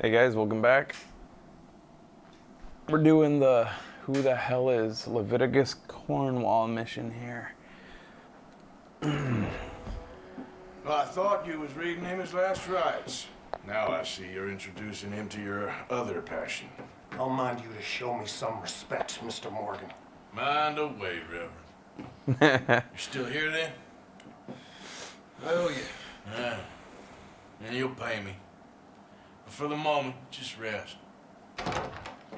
Hey guys, welcome back. We're doing the Who the Hell is Leviticus Cornwall mission here. Well, I thought you was reading him his last rites. Now I see you're introducing him to your other passion. I'll mind you to show me some respect, Mr. Morgan. Mind away, Reverend. You're still here then? Oh, yeah. And you'll pay me. But for the moment, just rest.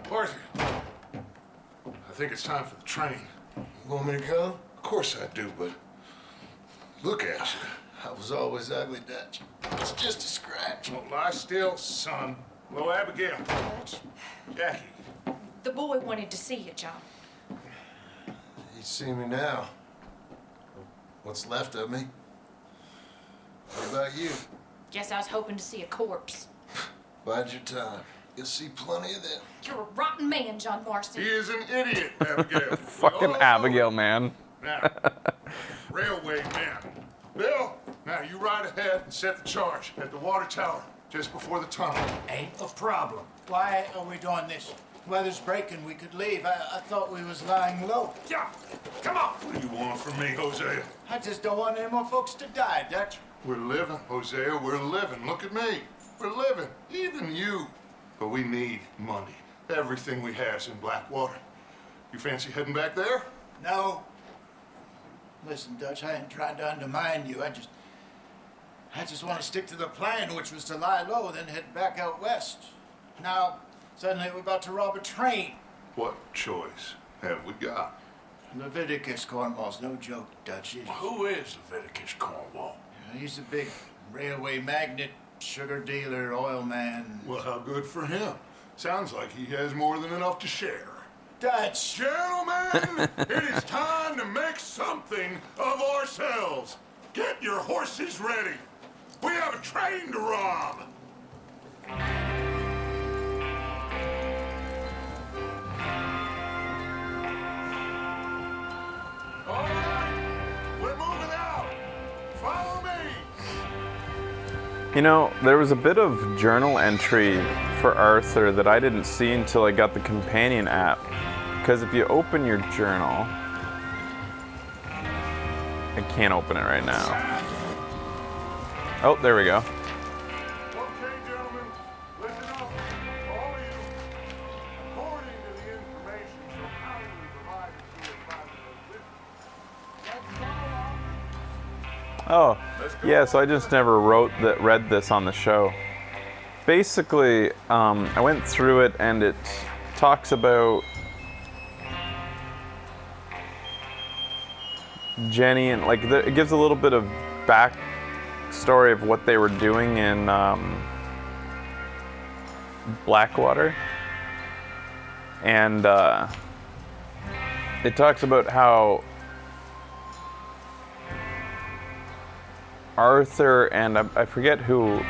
Arthur, I think it's time for the train. You want me to go? Of course I do, but look at you. I was always ugly, Dutch. It's just a scratch. Don't lie still, son. Hello, Abigail. Jackie. The boy wanted to see you, John. You see me now. What's left of me? What about you? Guess I was hoping to see a corpse. Bide your time. You'll see plenty of them. You're a rotten man, John Marston. He is an idiot, Abigail. Fucking Abigail, man. Now, railway man. Bill, now you ride ahead and set the charge at the water tower just before the tunnel. Ain't a problem. Why are we doing this? Weather's breaking, we could leave. I thought we was lying low. Yeah, come on. What do you want from me, Hosea? I just don't want any more folks to die, Dutch. We're living, Hosea, we're living. Look at me. We're living, even you. But we need money. Everything we has in Blackwater. You fancy heading back there? No. Listen, Dutch, I ain't trying to undermine you. I just want to stick to the plan, which was to lie low, then head back out west. Now, suddenly we're about to rob a train. What choice have we got? Leviticus Cornwall's no joke, Dutch. Who is Leviticus Cornwall? He's a big railway magnate, sugar dealer, oil man. Well, how good for him. Sounds like he has more than enough to share. Dutch! Gentlemen, it is time to make something of ourselves. Get your horses ready. We have a train to rob. All right, we're moving out. Follow me. You know, there was a bit of journal entry for Arthur that I didn't see until I got the companion app. Because if you open your journal, I can't open it right now. Oh, there we go. Okay, gentlemen, listen up. All of you, according to the information so kindly provided to us by the Oh, yeah, so I just never read this on the show. Basically, I went through it and it talks about Jenny and it gives a little bit of backstory of what they were doing in Blackwater, and it talks about how Arthur and I forget who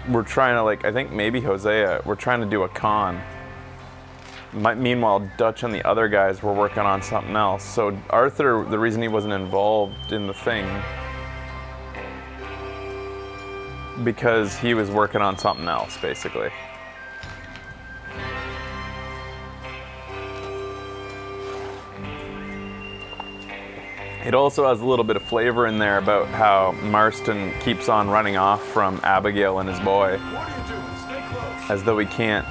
were trying to I think maybe Hosea were trying to do a con. Meanwhile, Dutch and the other guys were working on something else. So Arthur, the reason he wasn't involved in the thing, because he was working on something else, basically. It also has a little bit of flavor in there about how Marston keeps on running off from Abigail and his boy, What are you doing? Stay close. as though he can't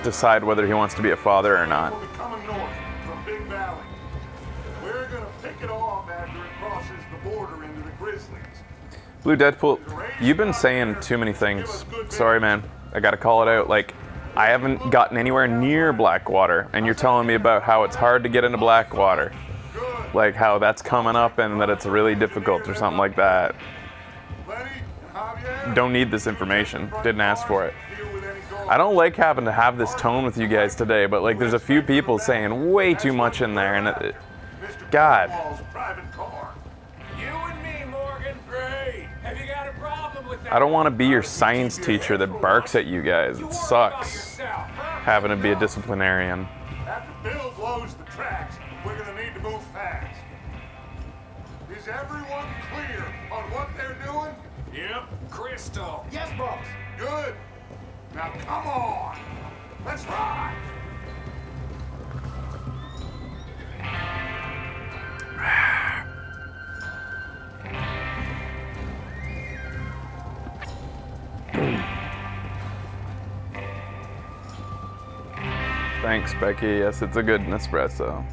decide whether he wants to be a father or not. We'll be coming north from Big Valley. We're gonna pick it off after it crosses the border into the Grizzlies. Blue Deadpool, you've been saying too many things. Sorry, man. I gotta call it out. I haven't gotten anywhere near Blackwater, and you're telling me about how it's hard to get into Blackwater. How that's coming up and that it's really difficult or something like that. Lenny, Javier, Don't need this information. Didn't ask for it. I don't like having to have this tone with you guys today, but there's a few people saying way too much in there, and God. Cornwall's private car. You and me, Morgan. Great. Have you got a problem with that? I don't want to be your science teacher that barks at you guys. It sucks having to be a disciplinarian. After Bill blows the tracks, we're gonna need to move fast. Is everyone clear on what they're doing? Yep, Chris pistol. Yes, boss. Good. Now come on. Let's ride. Thanks, Becky. Yes, it's a good Nespresso.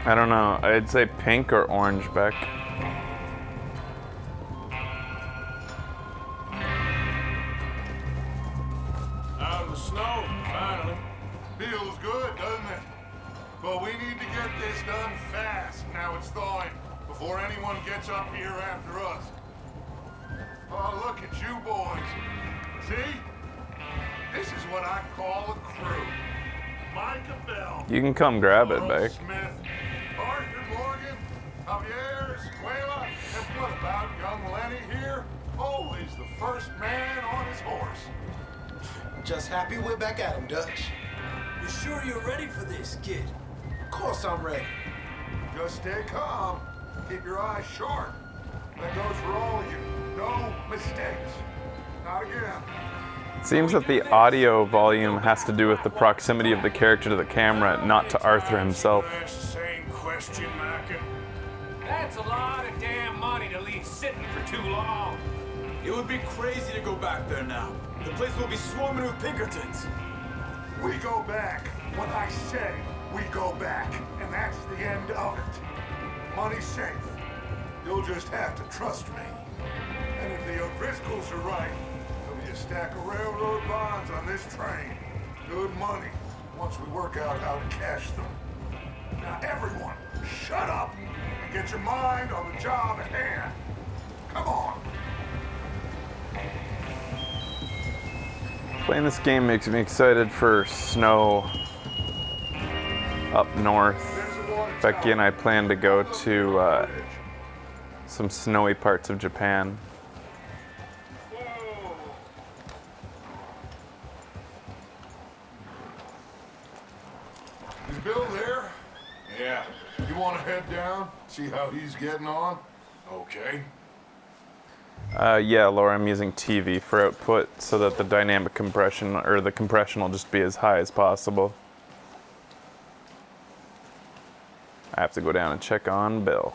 I don't know. I'd say pink or orange, Beck. Out in the snow, finally. Feels good, doesn't it? But we need to get this done fast. Now it's thawing before anyone gets up here after us. Oh, look at you boys. See? This is what I call a crew. Micah Bell. You can come grab it, Earl Beck. Smith, Arthur Morgan, Javier Escuela, and what about young Lenny here? Always the first man on his horse. Just happy we're back at him, Dutch. You sure you're ready for this, kid? Of course I'm ready. Just stay calm. Keep your eyes sharp. That goes for all of you. No mistakes. Not again. It seems that the audio volume has to do with the proximity of the character to the camera, not to Arthur himself. You ask the same question, Micah. That's a lot of damn money to leave sitting for too long. It would be crazy to go back there now. The place will be swarming with Pinkertons. We go back. When I say we go back, and that's the end of it. Money's safe. You'll just have to trust me. And if the O'Driscolls are right, there'll be a stack of railroad bonds on this train. Good money, once we work out how to cash them. Now everyone, shut up and get your mind on the job at hand. Come on. Playing this game makes me excited for snow up north. Becky and I plan to go to some snowy parts of Japan. Is Bill there? Yeah, You want to head down, see how he's getting on? okay. Yeah, Laura, I'm using TV for output so that the dynamic compression, or the compression will just be as high as possible. I have to go down and check on Bill.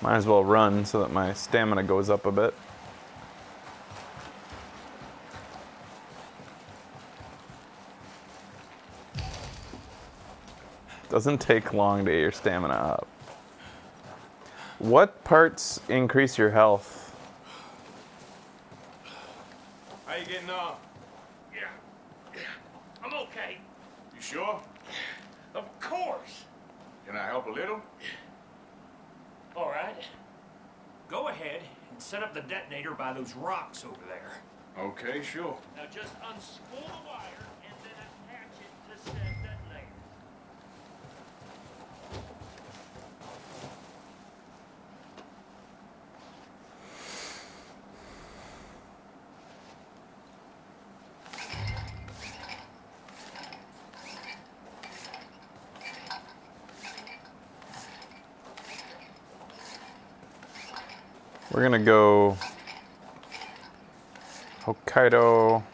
Might as well run so that my stamina goes up a bit. Doesn't take long to get your stamina up. What parts increase your health? How you getting on? Yeah, I'm okay. You sure? Of course. Can I help a little? All right. Go ahead and set up the detonator by those rocks over there. Okay, sure. Now just unspool the wire and then attach it to said detonator. We're gonna go Hokkaido.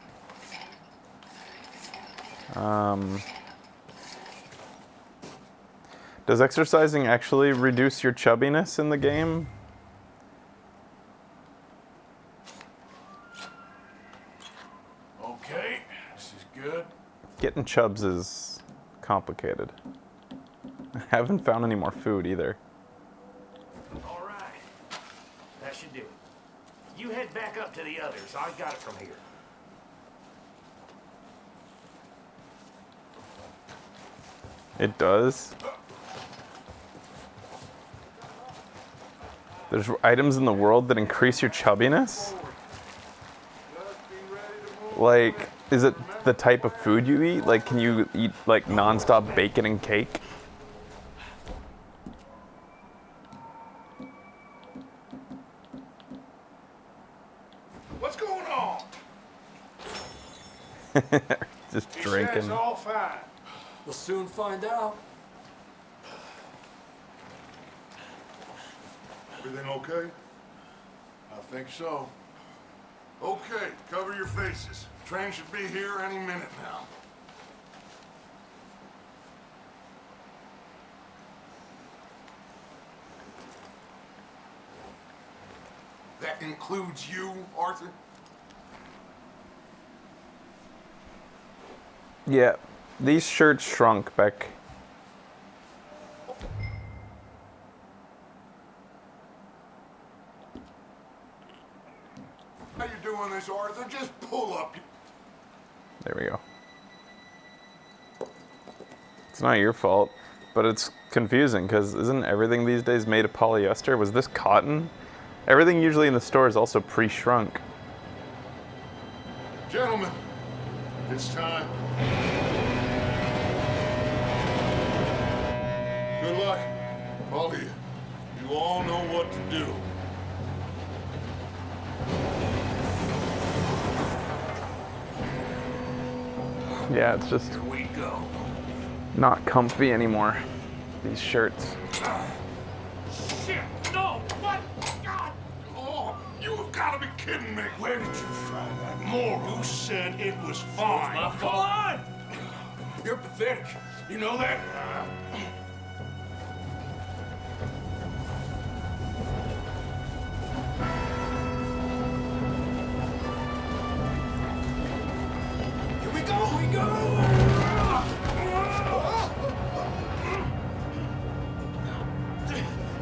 Does exercising actually reduce your chubbiness in the game? Okay, this is good. Getting chubs is complicated. I haven't found any more food either. All right. That should do it. You head back up to the others. I got it from here. It does. There's items in the world that increase your chubbiness? Like, is it the type of food you eat? Like, can you eat like non-stop bacon and cake? Just He drinking. says all fine. We'll soon find out. Everything okay? I think so. Okay, cover your faces. Train should be here any minute now. That includes you, Arthur? Yeah, these shirts shrunk, Beck. How you doing this, Arthur? Just pull up. There we go. It's not your fault, but it's confusing because isn't everything these days made of polyester? Was this cotton? Everything usually in the store is also pre-shrunk. Gentlemen, it's time. Good luck. All of you. You all know what to do. Yeah, it's just Here we go. not comfy anymore, these shirts. Shit! No! What? God! Oh, you have got to be kidding me! Where did you find that? More who said it was fine. My fault. Come on! You're pathetic. You know that? Here we go, we go!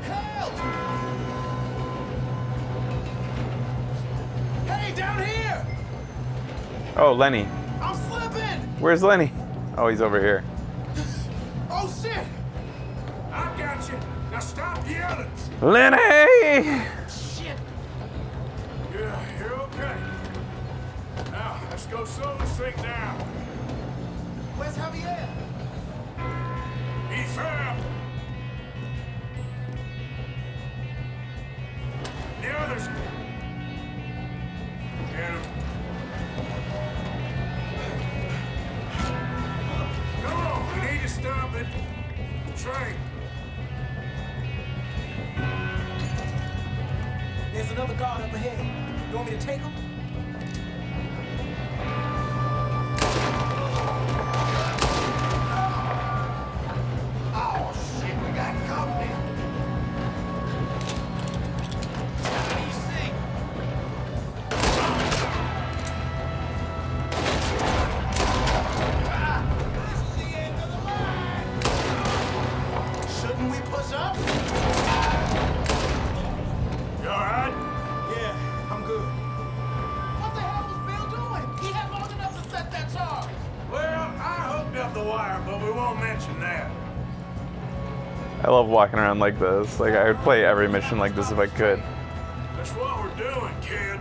Help! Hey, down here! Oh, Lenny. I'm slipping! Where's Lenny? Oh, he's over here. Oh, shit! I got you. Now stop yelling. Lenny! Shit! Yeah, you're okay. Now, let's go slow this thing down. Where's Javier? He fell. The others. Get him. Come on, we need to stop it. Train. There's another guard up ahead. You want me to take him? Oh, shit, we got company. Easy. This is the end of the line. Shouldn't we push up? You alright? Yeah, I'm good. What the hell was Bill doing? He had long enough to set that charge. Well, I hooked up the wire, but we won't mention that. I love walking around like this. Like, I would play every mission like this if I could. That's what we're doing, kid.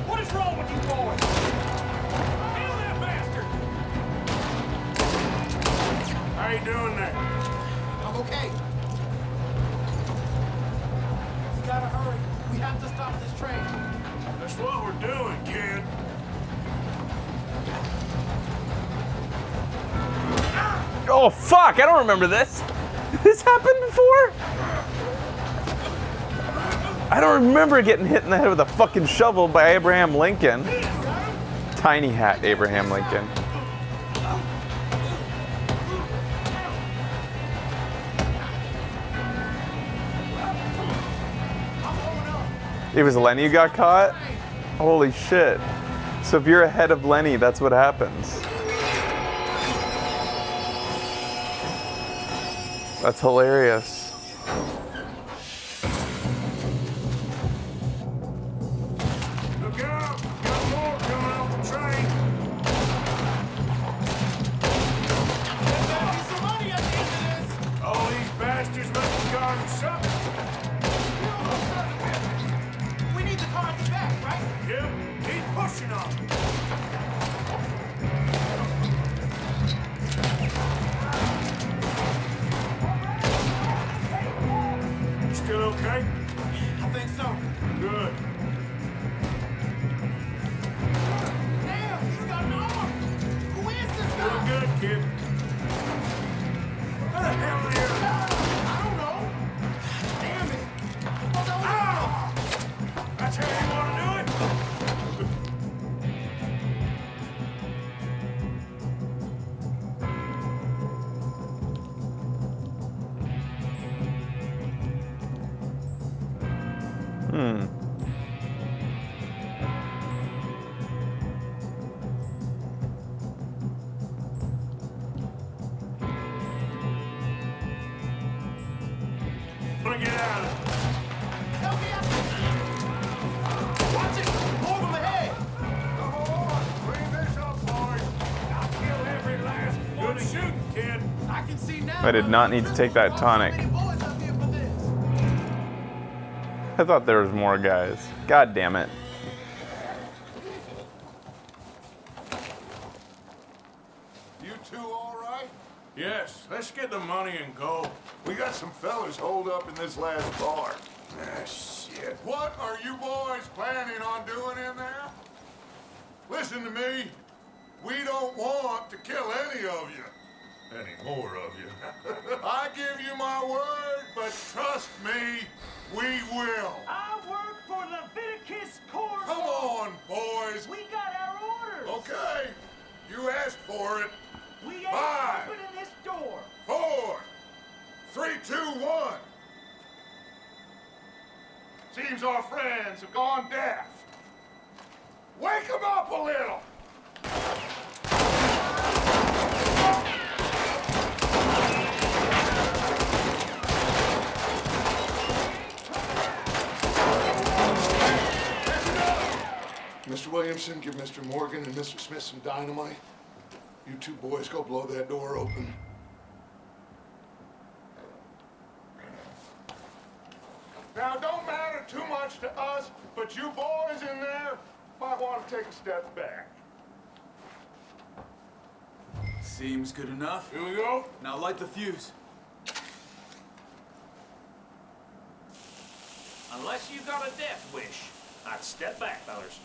What is wrong with you boys? Kill that bastard! How you doing there? I'm okay. We gotta hurry. We have to stop this train. That's what we're doing, kid. Oh, fuck! I don't remember this. This happened before? I don't remember getting hit in the head with a fucking shovel by Abraham Lincoln. Tiny hat Abraham Lincoln. It was Lenny who got caught? Holy shit. So if you're ahead of Lenny, that's what happens. That's hilarious. Look out! Got more coming off the train. There's gotta be some money at the end of this. All these bastards must have gone something. We need the cards back, right? Yep, keep pushing on. You still okay? I think so. Good. Damn! Bring it out. Help me out! Watch it! Move him ahead! Come on, clean this up, boys. I'll kill every last one. Good shooting, kid. I can see now. I did not need to take that tonic. I thought there was more guys. God damn it. You two all right? Yes, let's get the money and go. We got some fellas holed up in this last bar. Ah, shit. What are you boys planning on doing in there? Listen to me. We don't want to kill any of you. Any more of you. I give you my word, but trust me, we will. I work for Leviticus Court. Come on, boys. We got our orders. Okay, you asked for it. We ain't 5, opening this door. 4, 3, 2, 1. Seems our friends have gone deaf. Wake them up a little. Mr. Williamson, give Mr. Morgan and Mr. Smith some dynamite. You two boys go blow that door open. Now, it don't matter too much to us, but you boys in there might want to take a step back. Seems good enough. Here we go. Now light the fuse. Unless you got a death wish, I'd step back, fellas.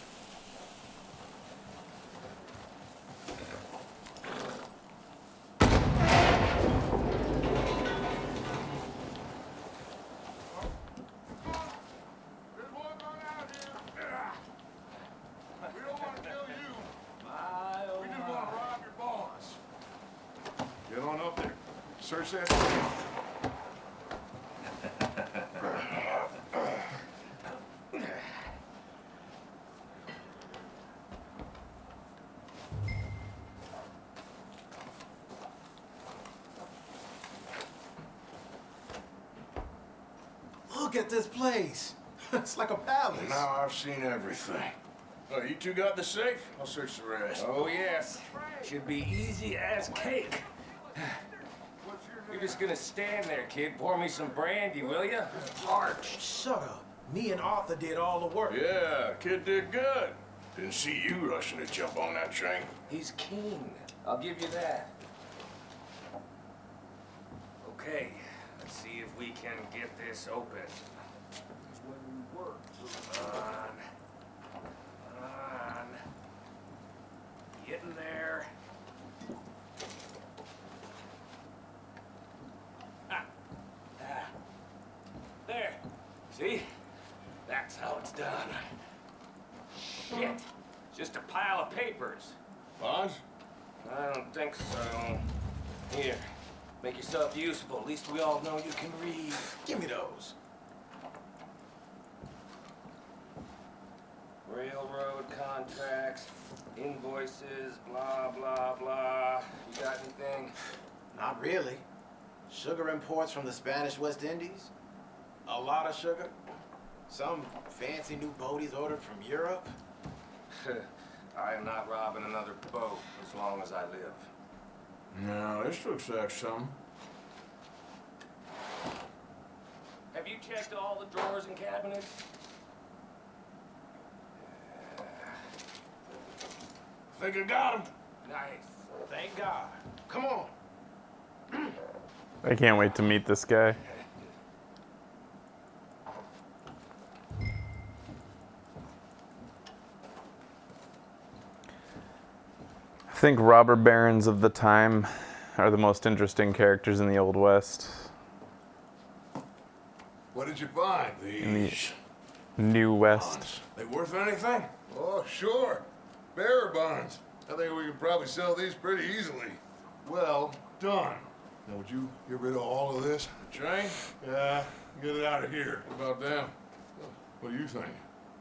There's one going out here. We don't want to kill you. We just want to rob your boss. Get on up there. Search that safe. Look at this place. It's like a palace. Now I've seen everything. Oh, you two got the safe? I'll search the rest. Oh, yes. Should be easy as cake. You're just gonna stand there, kid. Pour me some brandy, will ya? Parched. Shut up. Me and Arthur did all the work. Yeah, kid did good. Didn't see you rushing to jump on that train. He's keen. I'll give you that. Okay, let's see if we can get this open. Come on. Getting there. There. See? That's how it's done. Shit. Just a pile of papers. Bonds? I don't think so. Here. Make yourself useful. At least we all know you can read. Give me those. Railroad contracts, invoices, blah, blah, blah. You got anything? Not really. Sugar imports from the Spanish West Indies. A lot of sugar. Some fancy new boat he's ordered from Europe. I am not robbing another boat as long as I live. No, this looks like something. Have you checked all the drawers and cabinets? Think I got him. Nice. Thank God. Come on. I can't wait to meet this guy. I think robber barons of the time are the most interesting characters in the Old West. What did you find? These New West. bonds. They worth anything? Oh, sure. Bearer bonds. I think we could probably sell these pretty easily. Well done. Now, would you get rid of all of this? The train? Yeah, get it out of here. What about them? What do you think?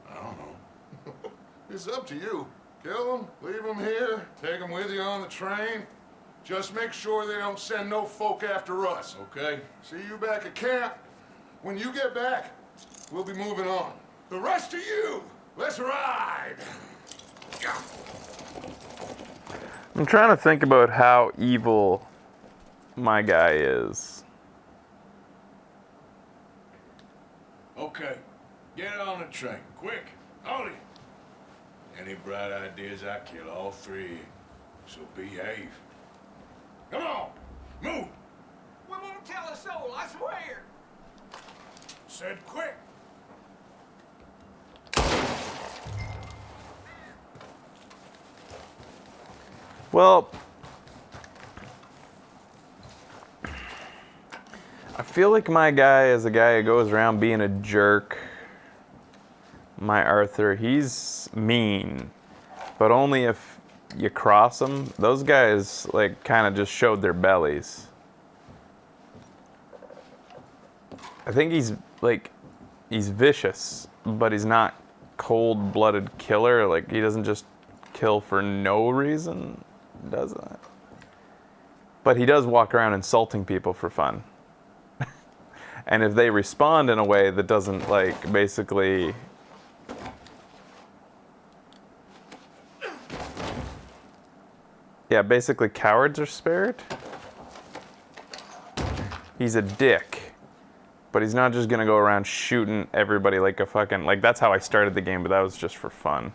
I don't know. It's up to you. Kill them, leave them here, take them with you on the train. Just make sure they don't send no folk after us. Okay? See you back at camp. When you get back, we'll be moving on. The rest of you, let's ride! I'm trying to think about how evil my guy is. Okay. Get on the train. Quick. Ollie. Any bright ideas, I kill all three. So behave. Come on. Move. We won't tell a soul, I swear. Said quick. Well, I feel like my guy is a guy who goes around being a jerk. My Arthur, he's mean, but only if you cross him. Those guys, like, kind of just showed their bellies. I think he's vicious, but he's not cold-blooded killer. Like, he doesn't just kill for no reason, does it? But he does walk around insulting people for fun. And if they respond in a way that doesn't, like, basically... Yeah, basically cowards are spared. He's a dick. But he's not just gonna go around shooting everybody like a fucking... Like, that's how I started the game, but that was just for fun.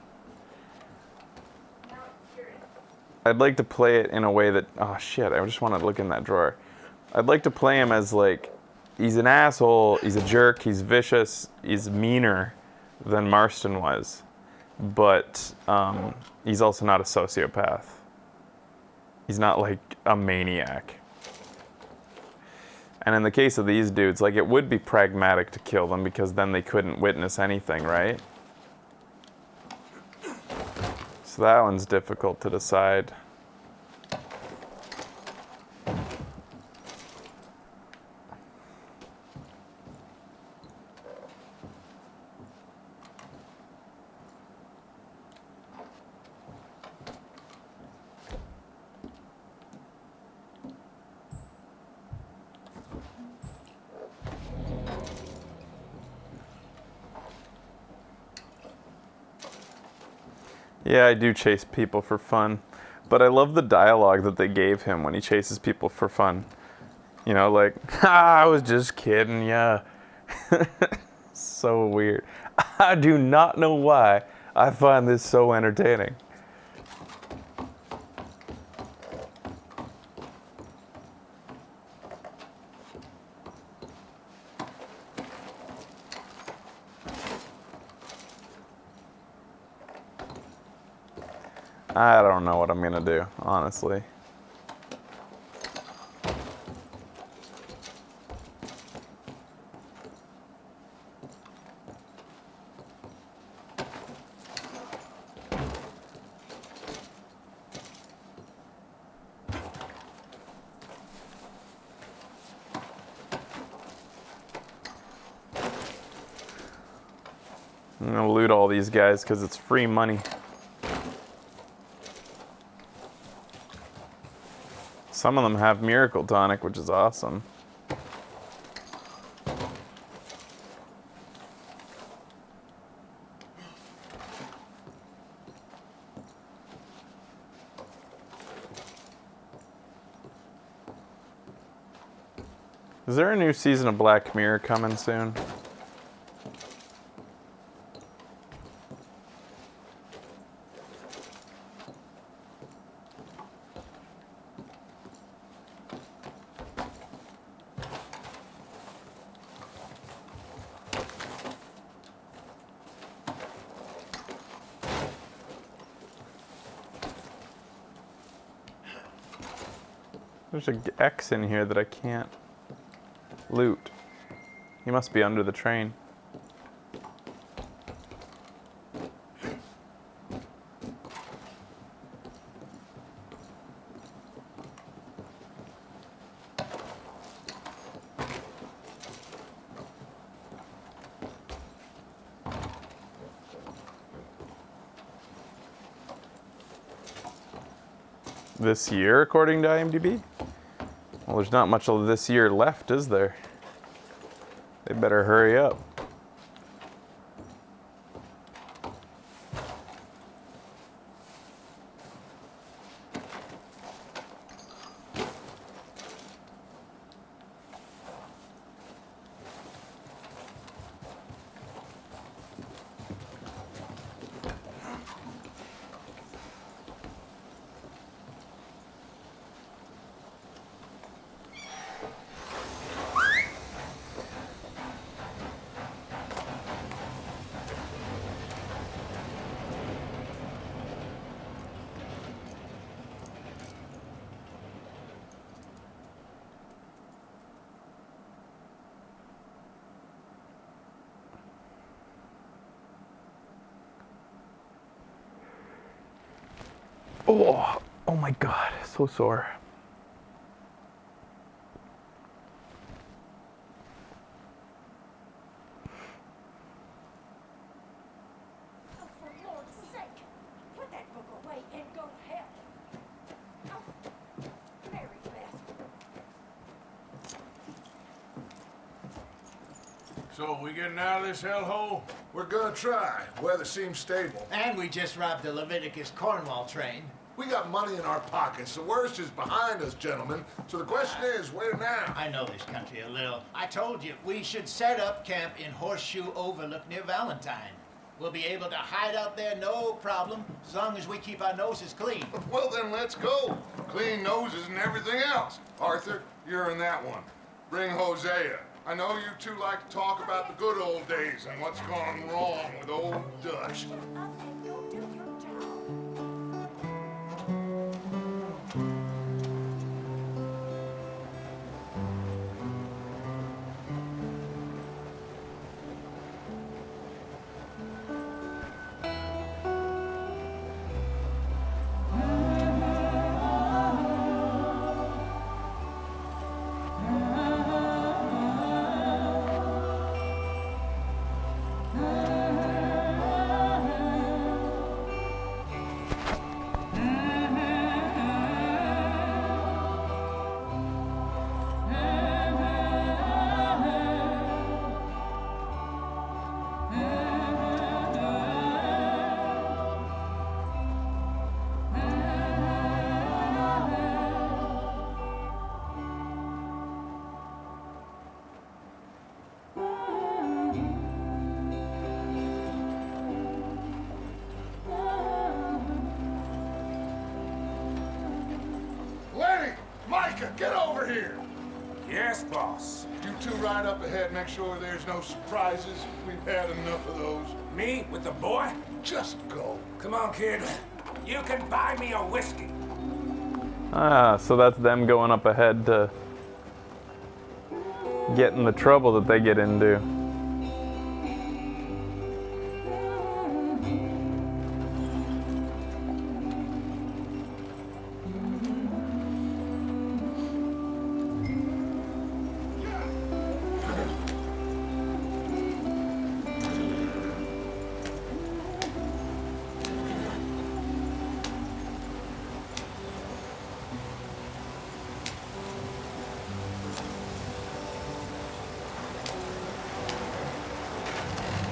I'd like to play it in a way that... Oh, shit, I just want to look in that drawer. I'd like to play him as, like... He's an asshole, he's a jerk, he's vicious, he's meaner than Marston was. But he's also not a sociopath. He's not, like, a maniac. And in the case of these dudes, like, it would be pragmatic to kill them because then they couldn't witness anything, right? So that one's difficult to decide. Yeah, I do chase people for fun. But I love the dialogue that they gave him when he chases people for fun. You know, like, I was just kidding, yeah. So weird. I do not know why I find this so entertaining. I don't know what I'm gonna do, honestly. I'm gonna loot all these guys because it's free money. Some of them have Miracle Tonic, which is awesome. Is there a new season of Black Mirror coming soon? There's an X in here that I can't loot. He must be under the train. this year, according to IMDb. Well, there's not much of this year left, is there? They better hurry up. Oh my God, so sore. Oh, for Lord's sake, put that book away and go help. Oh, Mary Beth. So, we getting out of this hellhole? We're gonna try. Weather seems stable. And we just robbed the Leviticus Cornwall train. We got money in our pockets. The worst is behind us, gentlemen. So the question is, where now? I know this country a little. I told you, we should set up camp in Horseshoe Overlook near Valentine. We'll be able to hide out there, no problem, as long as we keep our noses clean. Well, then let's go. Clean noses and everything else. Arthur, you're in that one. Bring Hosea. I know you two like to talk about the good old days and what's gone wrong with old Dutch. Up and go do your job. Lenny! Micah, get over here! Yes, boss. You two ride up ahead, make sure there's no surprises. We've had enough of those. Me with the boy? Just go. Come on, kid. You can buy me a whiskey. Ah, so that's them going up ahead to get in the trouble that they get into.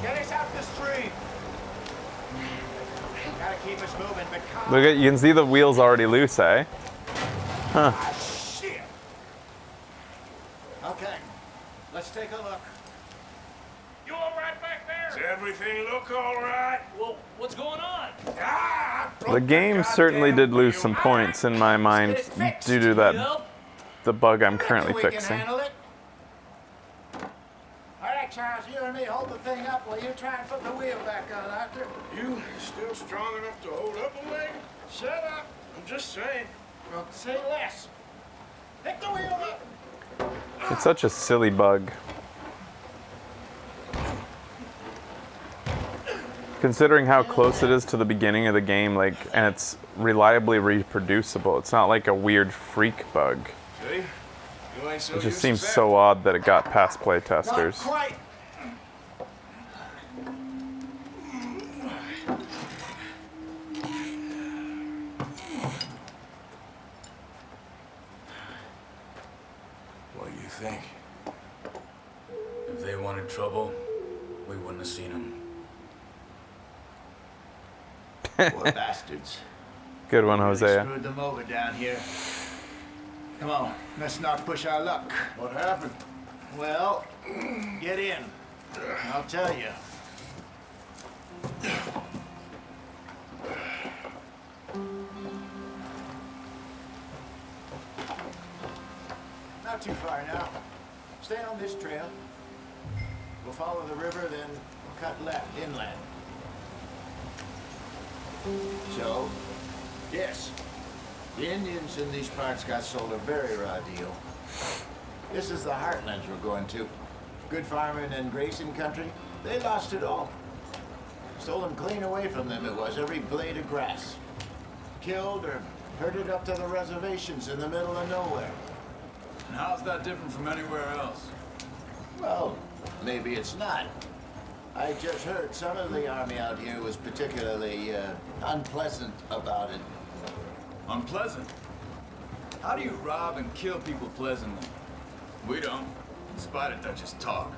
Get us out the street. Gotta keep us moving, but calm. Look at, you can see the wheels already loose, eh? Shit. Okay, let's take a look. You all right back Does there? everything look all right? Well, what's going on? Ah, I broke The game certainly goddamn did lose wheel. some points in my mind due to that Yep. the bug I'm currently We can fixing. handle it. All right, Charles, you and me hold the thing up while you try and put the wheel back on, Arthur. You still strong enough to hold up a leg? Shut up. I'm just saying. Well, say less. Pick the wheel up. It's such a silly bug. Considering how close it is to the beginning of the game, like, and it's reliably reproducible. It's not like a weird freak bug. See? You ain't so It just used seems to that. so odd that it got past Not playtesters. quite. think? If they wanted trouble, we wouldn't have seen them. Poor bastards. Good one, Really Hosea. screwed them over down here. Come on, let's not push our luck. What happened? Well, get in. I'll tell you. Not too far now. Stay on this trail. We'll follow the river, then cut left inland. So, yes, the Indians in these parts got sold a very raw deal. This is the heartlands we're going to. Good farming and grazing country. They lost it all. Stole them clean away from them, it was, every blade of grass. Killed or herded up to the reservations in the middle of nowhere. And how's that different from anywhere else? Well, maybe it's not. I just heard some of the army out here was particularly unpleasant about it. Unpleasant? How do you rob and kill people pleasantly? We don't, in spite of Dutch's talk.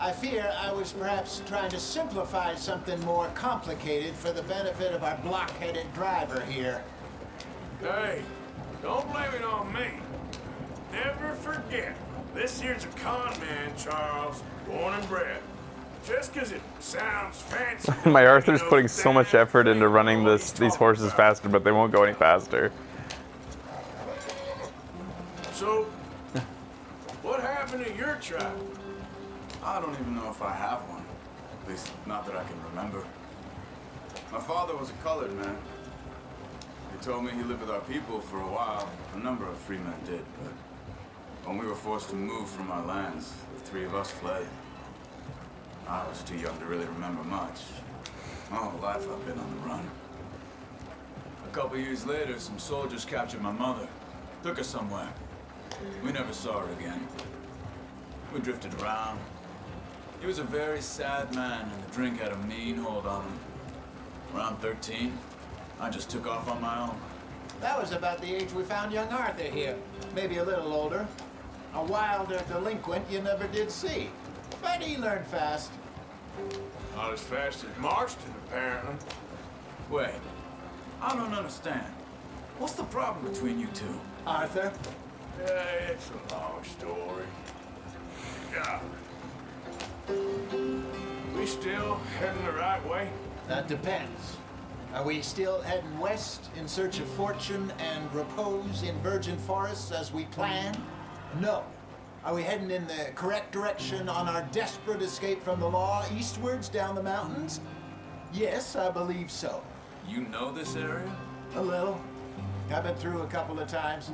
I fear I was perhaps trying to simplify something more complicated for the benefit of our block-headed driver here. Hey, don't blame it on me. Never forget, this here's a con man, Charles, born and bred. Just 'cause it sounds fancy. My Arthur's putting so much effort into running these horses faster, but they won't go any faster. So, what happened to your tribe? I don't even know if I have one. At least, not that I can remember. My father was a colored man. He told me he lived with our people for a while. A number of free men did, but when we were forced to move from our lands, the three of us fled. I was too young to really remember much. My whole life I've been on the run. A couple years later, some soldiers captured my mother. Took her somewhere. We never saw her again. We drifted around. He was a very sad man, and the drink had a mean hold on him. Around 13, I just took off on my own. That was about the age we found young Arthur here. Maybe a little older. A wilder delinquent you never did see. But he learned fast. Not as fast as Marston, apparently. Wait, I don't understand. What's the problem between you two? Arthur? Yeah, it's a long story. Yeah. We still heading the right way? That depends. Are we still heading west in search of fortune and repose in virgin forests as we planned? No. Are we heading in the correct direction on our desperate escape from the law eastwards down the mountains? Yes, I believe so. You know this area? A little. I've been through a couple of times.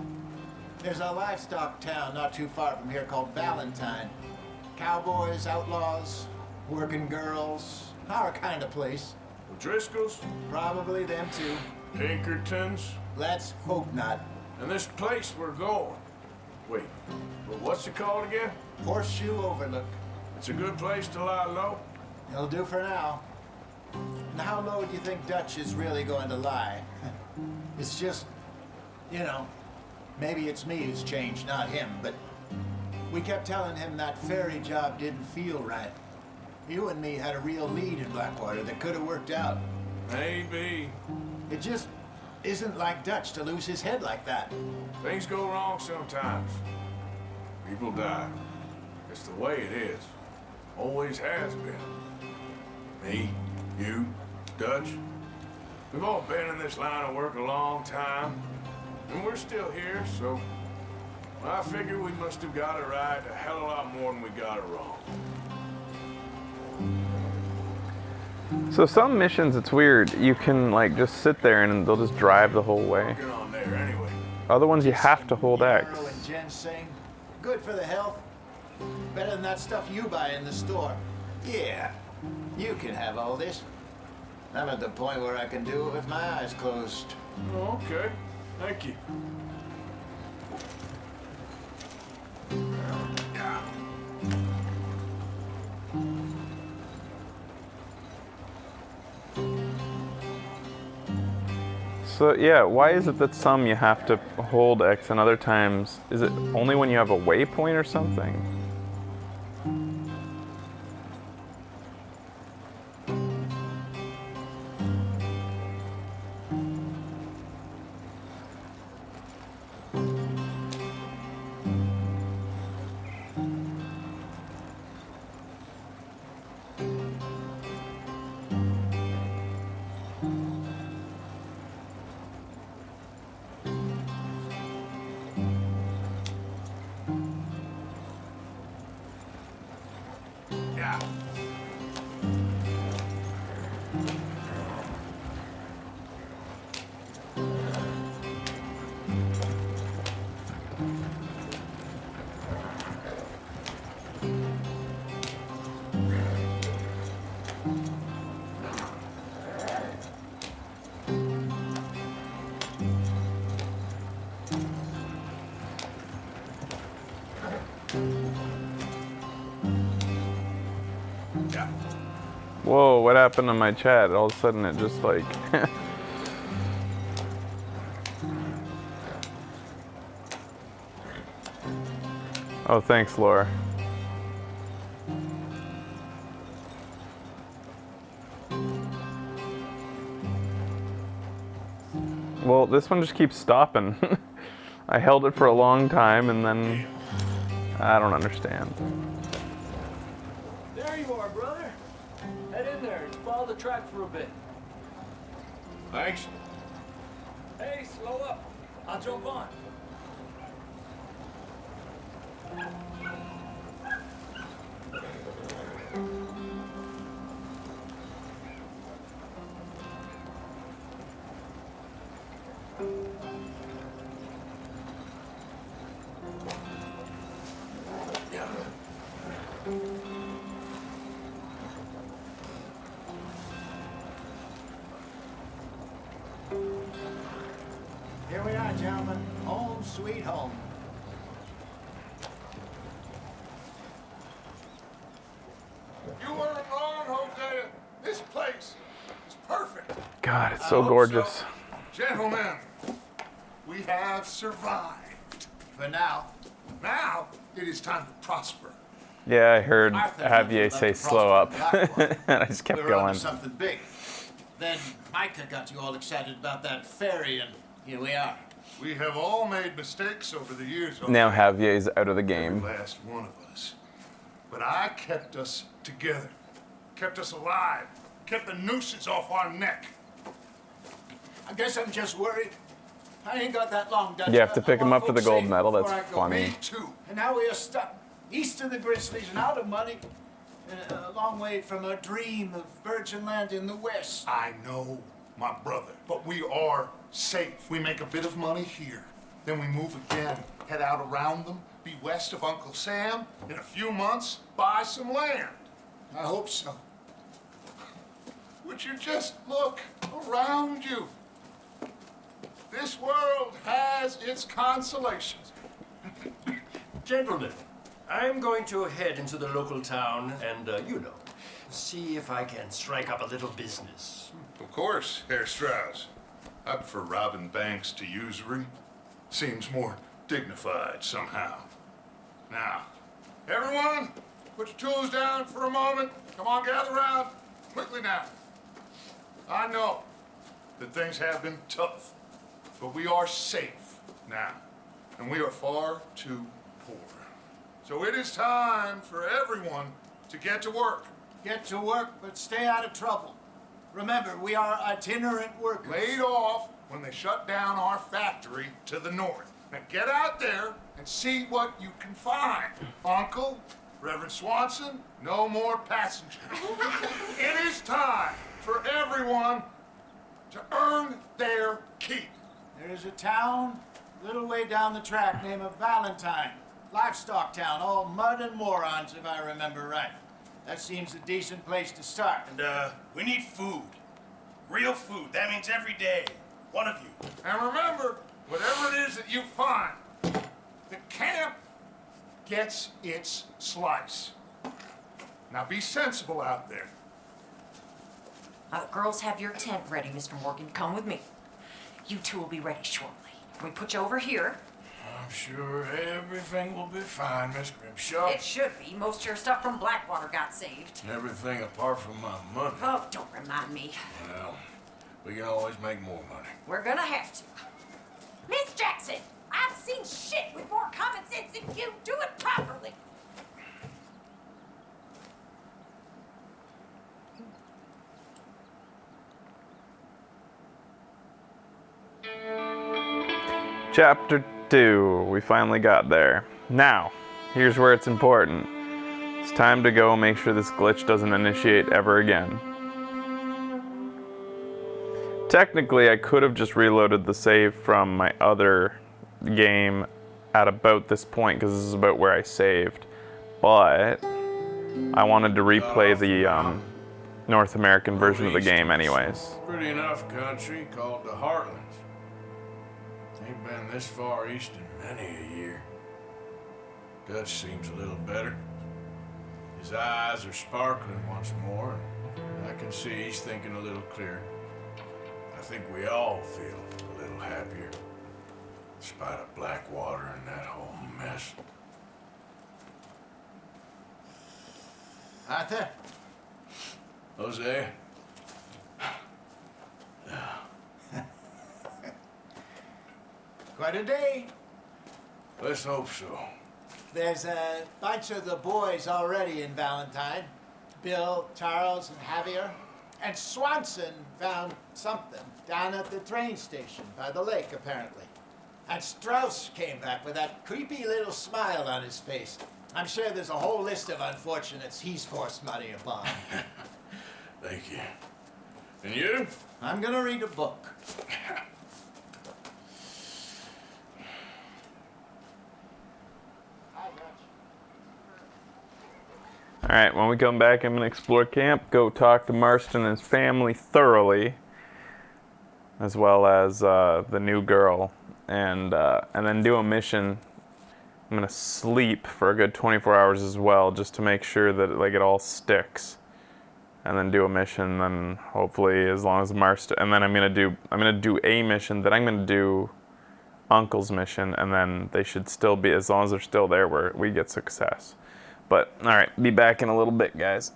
There's a livestock town not too far from here called Valentine. Cowboys, outlaws, working girls, our kind of place. Driscoll's? Probably them too. Pinkertons? Let's hope not. And this place we're going. Wait, well, what's it called again? Horseshoe Overlook. It's a good place to lie low. It'll do for now. And how low do you think Dutch is really going to lie? It's just, you know, maybe it's me who's changed, not him, but we kept telling him that ferry job didn't feel right. You and me had a real lead in Blackwater that could have worked out. Maybe. It just isn't like Dutch to lose his head like that. Things go wrong sometimes. People die. It's the way it is. Always has been. Me, you, Dutch. We've all been in this line of work a long time. And we're still here, so I figure we must have got it right a hell of a lot more than we got it wrong. So some missions, it's weird. You can like just sit there and they'll just drive the whole way. Get on there anyway. Other ones you have to hold X. Yarrow and ginseng, good for the health. Better than that stuff you buy in the store. Yeah, you can have all this. I'm at the point where I can do it with my eyes closed. Oh, okay. Thank you. So yeah, why is it that some you have to hold X and other times is it only when you have a waypoint or something? Yeah. Yeah. Whoa, what happened to my chat? All of a sudden it just like Oh, thanks, Laura. Well, this one just keeps stopping. I held it for a long time and then I don't understand. There you are, brother. Head in there and follow the track for a bit. Thanks. Hey, slow up. I'll jump on. Here we are, gentlemen. Home sweet home. You weren't wrong, Hosea. This place is perfect. God, it's so gorgeous. Gentlemen, we have survived. For now. Now, it is time to prosper. Yeah, I heard Arthur Javier left say the slow up. Blackwater. And I just kept We were onto going. something big. Then Micah got you all excited about that ferry, and here we are. We have all made mistakes over the years. Now Javier's out of the game. Every last one of us. But I kept us together, kept us alive, kept the nooses off our neck. I guess I'm just worried. I ain't got that long, Dutch. You have to I pick him want up for the folks gold safe medal. before That's I go. funny. Me too. And now we are stuck east of the Grizzlies and out of money, and a long way from a dream of virgin land in the west. I know, my brother, but we are safe. We make a bit of money here, then we move again, head out around them, be west of Uncle Sam. In a few months, buy some land. I hope so. Would you just look around you? This world has its consolations. Gentlemen, I'm going to head into the local town and, see if I can strike up a little business. Of course, Herr Strauss. I prefer robbing banks to usury. Seems more dignified somehow. Now, everyone, put your tools down for a moment. Come on, gather round. Quickly now. I know that things have been tough, but we are safe now, and we are far too poor. So it is time for everyone to get to work. Get to work, but stay out of trouble. Remember, we are itinerant workers. Laid off when they shut down our factory to the north. Now get out there and see what you can find. Uncle, Reverend Swanson, no more passengers. It is time for everyone to earn their keep. There is a town a little way down the track named Valentine. Livestock town, all mud and morons, if I remember right. That seems a decent place to start. And, we need food. Real food. That means every day. One of you. And remember, whatever it is that you find, the camp gets its slice. Now be sensible out there. Girls, have your tent ready, Mr. Morgan. Come with me. You two will be ready shortly. We put you over here. I'm sure everything will be fine, Miss Grimshaw. It should be. Most of your stuff from Blackwater got saved. Everything apart from my money. Oh, don't remind me. Well, we can always make more money. We're gonna have to. Miss Jackson, I've seen shit with more common sense than you. Do it properly. Chapter 2. We finally got there. Now, here's where it's important. It's time to go make sure this glitch doesn't initiate ever again. Technically, I could have just reloaded the save from my other game at about this point, because this is about where I saved. But I wanted to replay the North American version of the game anyways. Pretty enough country called the Heartlands. Ain't been this far east in many a year. Dutch seems a little better. His eyes are sparkling once more, and I can see he's thinking a little clearer. I think we all feel a little happier, in spite of Blackwater and that whole mess. Arthur? Jose? Quite a day. Let's hope so. There's a bunch of the boys already in Valentine. Bill, Charles, and Javier. And Swanson found something down at the train station by the lake, apparently. And Strauss came back with that creepy little smile on his face. I'm sure there's a whole list of unfortunates he's forced money upon. Thank you. And you? I'm gonna read a book. Alright, when we come back, I'm going to explore camp, go talk to Marston and his family thoroughly, as well as the new girl, and then do a mission. I'm going to sleep for a good 24 hours as well, just to make sure that it all sticks. And then do a mission, then hopefully as long as Marston, and then I'm going to do a mission, then I'm going to do Uncle's mission, and then they should still be, as long as they're still there, we get success. But, alright, be back in a little bit, guys.